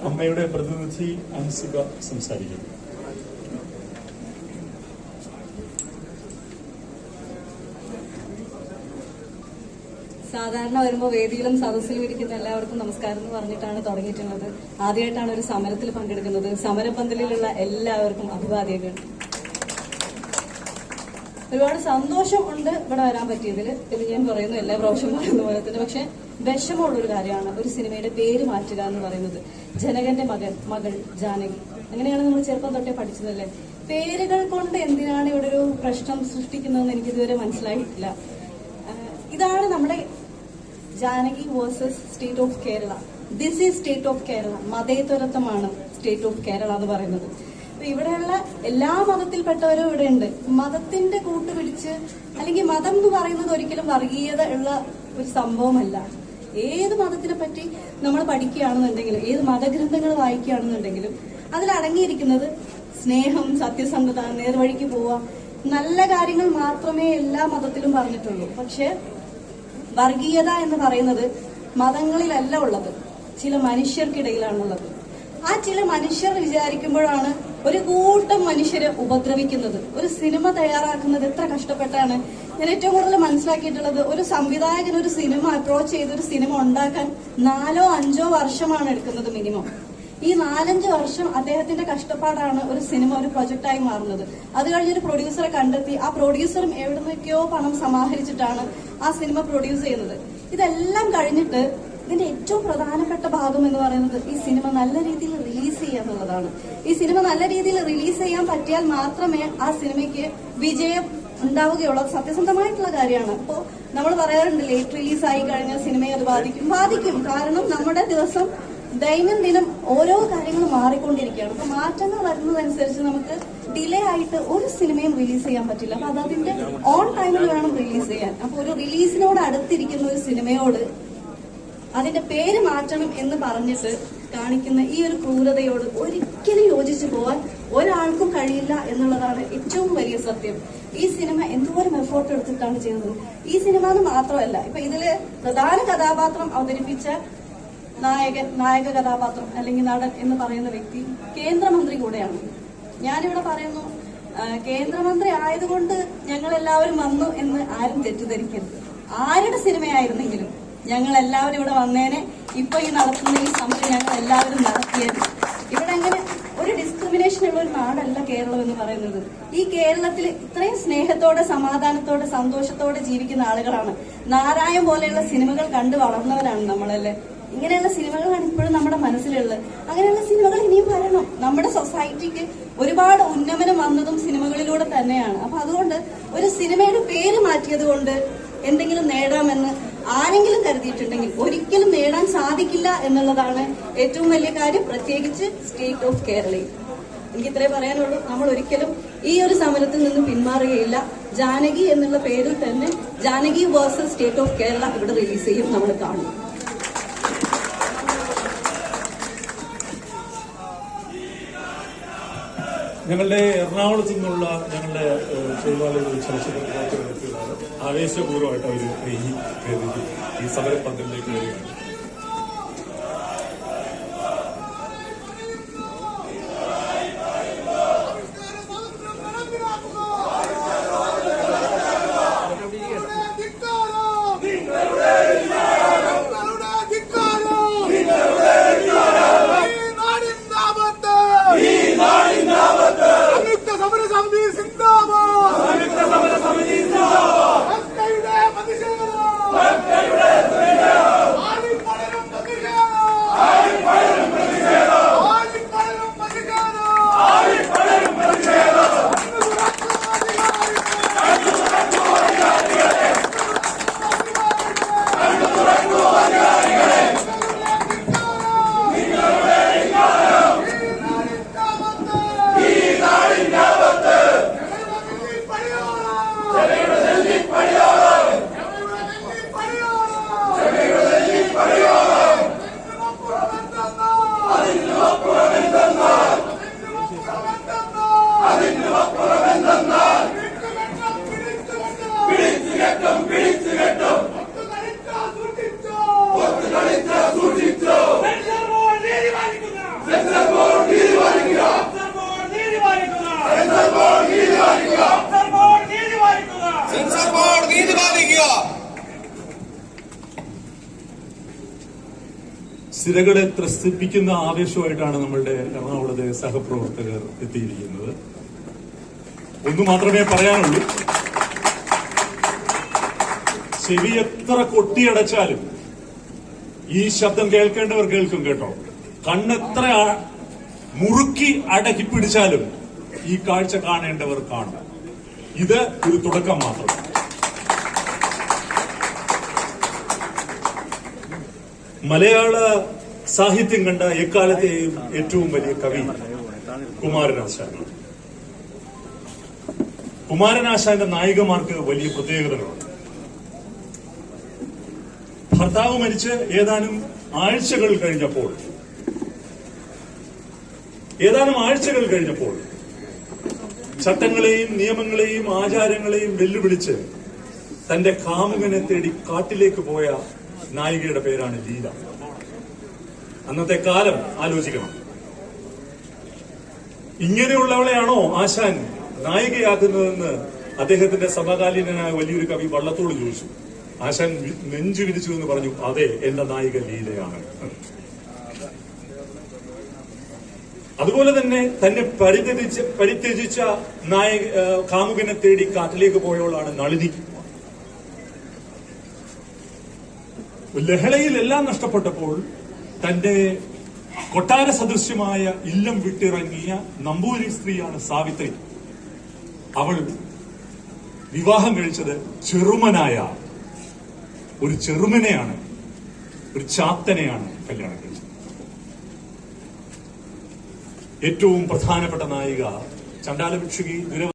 അമ്മയുടെ പ്രതിനിധി അൻസിക സംസാരിക്കും. സാധാരണ വരുമ്പോൾ വേദിയിലും സദസ്സിലും ഇരിക്കുന്ന എല്ലാവർക്കും നമസ്കാരം എന്ന് പറഞ്ഞിട്ടാണ് തുടങ്ങിയിട്ടുള്ളത്. ആദ്യമായിട്ടാണ് ഒരു സമരത്തിൽ പങ്കെടുക്കുന്നത്. സമരപന്തലിലുള്ള എല്ലാവർക്കും അഭിവാദ്യങ്ങൾ. ഒരുപാട് സന്തോഷം ഉണ്ട് ഇവിടെ വരാൻ പറ്റിയതിൽ എന്ന് ഞാൻ പറയുന്നു, എല്ലാ പ്രാവശ്യം പറയുന്ന പോലെ തന്നെ. പക്ഷെ വിഷമമുള്ളൊരു കാര്യമാണ് ഒരു സിനിമയുടെ പേര് മാറ്റുക എന്ന് പറയുന്നത്. ജനകന്റെ മകൾ ജാനകി, അങ്ങനെയാണ് നമ്മൾ ചെറുപ്പം തൊട്ടേ പഠിച്ചതല്ലേ. പേരുകൾ കൊണ്ട് എന്തിനാണ് ഇവിടെ ഒരു പ്രശ്നം സൃഷ്ടിക്കുന്നതെന്ന് എനിക്കിതുവരെ മനസ്സിലായിട്ടില്ല. ഇതാണ് നമ്മുടെ Janaki versus state of Kerala. This is state of Kerala. മതേതരത്വമാണ് സ്റ്റേറ്റ് ഓഫ് കേരള എന്ന് പറയുന്നത്. ഇവിടെയുള്ള എല്ലാ മതത്തിൽപ്പെട്ടവരും ഇവിടെ ഉണ്ട്. മതത്തിന്റെ കൂട്ടുപിടിച്ച് അല്ലെങ്കിൽ മതം എന്ന് പറയുന്നത് ഒരിക്കലും വർഗീയത ഉള്ള ഒരു സംഭവമല്ല. ഏത് മതത്തിനെ പറ്റി നമ്മൾ പഠിക്കുകയാണെന്നുണ്ടെങ്കിലും ഏത് മതഗ്രന്ഥങ്ങൾ വായിക്കുകയാണെന്നുണ്ടെങ്കിലും അതിലടങ്ങിയിരിക്കുന്നത് സ്നേഹം, സത്യസന്ധത, നേർവഴിക്ക് പോവുക, നല്ല കാര്യങ്ങൾ മാത്രമേ എല്ലാ മതത്തിലും പറഞ്ഞിട്ടുള്ളൂ. പക്ഷെ വർഗീയത എന്ന് പറയുന്നത് മതങ്ങളിലല്ല ഉള്ളത്, ചില മനുഷ്യർക്കിടയിലാണുള്ളത്. ആ ചില മനുഷ്യർ വിചാരിക്കുമ്പോഴാണ് ഒരു കൂട്ടം മനുഷ്യരെ ഉപദ്രവിക്കുന്നത്. ഒരു സിനിമ തയ്യാറാക്കുന്നത് എത്ര കഷ്ടപ്പെട്ടാണ്. ഞാൻ ഏറ്റവും കൂടുതൽ മനസ്സിലാക്കിയിട്ടുള്ളത്, ഒരു സംവിധായകൻ ഒരു സിനിമ അപ്രോച്ച് ചെയ്ത് ഒരു സിനിമ ഉണ്ടാക്കാൻ 4-5 വർഷമാണ് എടുക്കുന്നത് മിനിമം. ഈ 4-5 വർഷം അദ്ദേഹത്തിന്റെ കഷ്ടപ്പാടാണ് ഒരു സിനിമ ഒരു പ്രൊജക്റ്റായി മാറുന്നത്. അത് കഴിഞ്ഞൊരു പ്രൊഡ്യൂസറെ കണ്ടെത്തി ആ പ്രൊഡ്യൂസറും എവിടെ നിന്നൊക്കെയോ പണം സമാഹരിച്ചിട്ടാണ് ആ സിനിമ പ്രൊഡ്യൂസ് ചെയ്യുന്നത്. ഇതെല്ലാം കഴിഞ്ഞിട്ട് ഇതിന്റെ ഏറ്റവും പ്രധാനപ്പെട്ട ഭാഗം എന്ന് പറയുന്നത് ഈ സിനിമ നല്ല രീതിയിൽ റിലീസ് ചെയ്യുക എന്നുള്ളതാണ്. ഈ സിനിമ നല്ല രീതിയിൽ റിലീസ് ചെയ്യാൻ പറ്റിയാൽ മാത്രമേ ആ സിനിമയ്ക്ക് വിജയം ഉണ്ടാവുകയുള്ളൂ. അത് സത്യസന്ധമായിട്ടുള്ള കാര്യമാണ്. അപ്പോ നമ്മൾ പറയാറുണ്ട് ലേറ്റ് റിലീസ് ആയി കഴിഞ്ഞാൽ സിനിമയെ അത് ബാധിക്കും. കാരണം നമ്മുടെ ദിവസം ദൈനംദിനം ഓരോ കാര്യങ്ങളും മാറിക്കൊണ്ടിരിക്കുകയാണ്. അപ്പൊ മാറ്റങ്ങൾ വരുന്നതനുസരിച്ച് നമുക്ക് ഡിലേ ആയിട്ട് ഒരു സിനിമയും റിലീസ് ചെയ്യാൻ പറ്റില്ല. അപ്പൊ അത് അതിന്റെ ഓൺ ടൈമിൽ വേണം റിലീസ് ചെയ്യാൻ. അപ്പൊ ഒരു റിലീസിനോട് അടുത്തിരിക്കുന്ന ഒരു സിനിമയോട് അതിന്റെ പേര് മാറ്റണം എന്ന് പറഞ്ഞിട്ട് കാണിക്കുന്ന ഈ ഒരു ക്രൂരതയോട് ഒരിക്കലും യോജിച്ചു പോവാൻ ഒരാൾക്കും കഴിയില്ല എന്നുള്ളതാണ് ഏറ്റവും വലിയ സത്യം. ഈ സിനിമ എന്തോരം എഫോർട്ട് എടുത്തിട്ടാണ് ചെയ്യുന്നത്. ഈ സിനിമ എന്ന് മാത്രമല്ല, ഇപ്പൊ ഇതില് പ്രധാന കഥാപാത്രം അവതരിപ്പിച്ച നായക കഥാപാത്രം അല്ലെങ്കിൽ നടൻ എന്ന് പറയുന്ന വ്യക്തി കേന്ദ്രമന്ത്രി കൂടെയാണ്. ഞാനിവിടെ പറയുന്നു, കേന്ദ്രമന്ത്രി ആയതുകൊണ്ട് ഞങ്ങൾ എല്ലാവരും വന്നു എന്ന് ആരും തെറ്റിദ്ധരിക്കരുത്. ആരുടെ സിനിമയായിരുന്നെങ്കിലും ഞങ്ങൾ എല്ലാവരും ഇവിടെ വന്നേനെ. ഇപ്പൊ ഈ നടത്തുന്ന ഈ സമരം ഞങ്ങൾ എല്ലാവരും നടത്തിയത്. ഇവിടെ അങ്ങനെ ഒരു ഡിസ്ക്രിമിനേഷൻ ഉള്ള ഒരു നാടല്ല കേരളം എന്ന് പറയുന്നത്. ഈ കേരളത്തിൽ ഇത്രയും സ്നേഹത്തോടെ, സമാധാനത്തോടെ, സന്തോഷത്തോടെ ജീവിക്കുന്ന ആളുകളാണ്. നാരായം പോലെയുള്ള സിനിമകൾ കണ്ടു വളർന്നവരാണ് നമ്മളല്ലേ. ഇങ്ങനെയുള്ള സിനിമകളാണ് ഇപ്പോഴും നമ്മുടെ മനസ്സിലുള്ളത്. അങ്ങനെയുള്ള സിനിമകൾ ഇനിയും വരണം. നമ്മുടെ സൊസൈറ്റിക്ക് ഒരുപാട് ഉന്നമനം വന്നതും സിനിമകളിലൂടെ തന്നെയാണ്. അപ്പൊ അതുകൊണ്ട് ഒരു സിനിമയുടെ പേര് മാറ്റിയത് കൊണ്ട് എന്തെങ്കിലും നേടാമെന്ന് ആരെങ്കിലും കരുതിയിട്ടുണ്ടെങ്കിൽ ഒരിക്കലും നേടാൻ സാധിക്കില്ല എന്നുള്ളതാണ് ഏറ്റവും വലിയ കാര്യം, പ്രത്യേകിച്ച് സ്റ്റേറ്റ് ഓഫ് കേരളയിൽ. എനിക്ക് ഇത്രേ പറയാനുള്ളൂ. നമ്മൾ ഒരിക്കലും ഈ ഒരു സമരത്തിൽ നിന്ന് പിന്മാറുകയില്ല. ജാനകി എന്നുള്ള പേരിൽ തന്നെ Janaki versus state of Kerala ഇവിടെ റിലീസ് ചെയ്യും, നമ്മൾ കാണും. ഞങ്ങളുടെ എറണാകുളത്തു നിന്നുള്ള ഞങ്ങളുടെ തൊഴിലാളികൾ ചലച്ചിത്ര പ്രവർത്തകരാണ് ആവേശപൂർവ്വമായിട്ട് അവർ ഈ സമരപന്തലിലേക്ക് വരികയാണ്. ജിന്ദാബാദ് സിരകളെ ത്രസിപ്പിക്കുന്ന ആവേശമായിട്ടാണ് നമ്മളുടെ എറണാകുളത്തെ സഹപ്രവർത്തകർ എത്തിയിരിക്കുന്നത്. ഒന്നു മാത്രമേ പറയാനുള്ളൂ, ചെവി എത്ര കൊട്ടിയടച്ചാലും ഈ ശബ്ദം കേൾക്കേണ്ടവർ കേൾക്കും കേട്ടോ. കണ്ണെത്ര മുറുക്കി അടക്കി പിടിച്ചാലും ഈ കാഴ്ച കാണേണ്ടവർ കാണും. ഇത് ഒരു തുടക്കം മാത്രം. മലയാള സാഹിത്യം കണ്ട എക്കാലത്തെയും ഏറ്റവും വലിയ കവി കുമാരനാശാനാണ്. കുമാരനാശാന്റെ നായികമാർക്ക് വലിയ പ്രത്യേകതകളുണ്ട്. ഭർത്താവ് മരിച്ച് ഏതാനും ആഴ്ചകൾ കഴിഞ്ഞപ്പോൾ ചട്ടങ്ങളെയും നിയമങ്ങളെയും ആചാരങ്ങളെയും വെല്ലുവിളിച്ച് തന്റെ കാമുകനെ തേടി കാട്ടിലേക്ക് പോയ നായികയുടെ പേരാണ് ലീല. അന്നത്തെ കാലം ആലോചിക്കണം. ഇങ്ങനെയുള്ളവളെയാണോ ആശാൻ നായികയാക്കുന്നതെന്ന് അദ്ദേഹത്തിന്റെ സമകാലീനനായ വലിയൊരു കവി വള്ളത്തോട് ചോദിച്ചു. ആശാൻ നെഞ്ചു വിരിച്ചു എന്ന് പറഞ്ഞു, അതെ, എന്റെ നായിക ലീലയാണ്. അതുപോലെ തന്നെ തന്നെ പരിത്യജിച്ച കാമുകനെ തേടി കാട്ടിലേക്ക് പോയവളാണ് നളിനി. ലഹളയിൽ എല്ലാം നഷ്ടപ്പെട്ടപ്പോൾ തന്റെ കൊട്ടാര സദൃശ്യമായ ഇല്ലം വിട്ടിറങ്ങിയ നമ്പൂരി സ്ത്രീയാണ് സാവിത്രി. അവൾ വിവാഹം കഴിച്ചത് ചെറുമനായ ഒരു ചെറുമനെയാണ്, ഒരു ചാത്തനെയാണ് കല്യാണം കഴിച്ചത്. ഏറ്റവും പ്രധാനപ്പെട്ട നായിക ചണ്ടാലഭിക്ഷുകി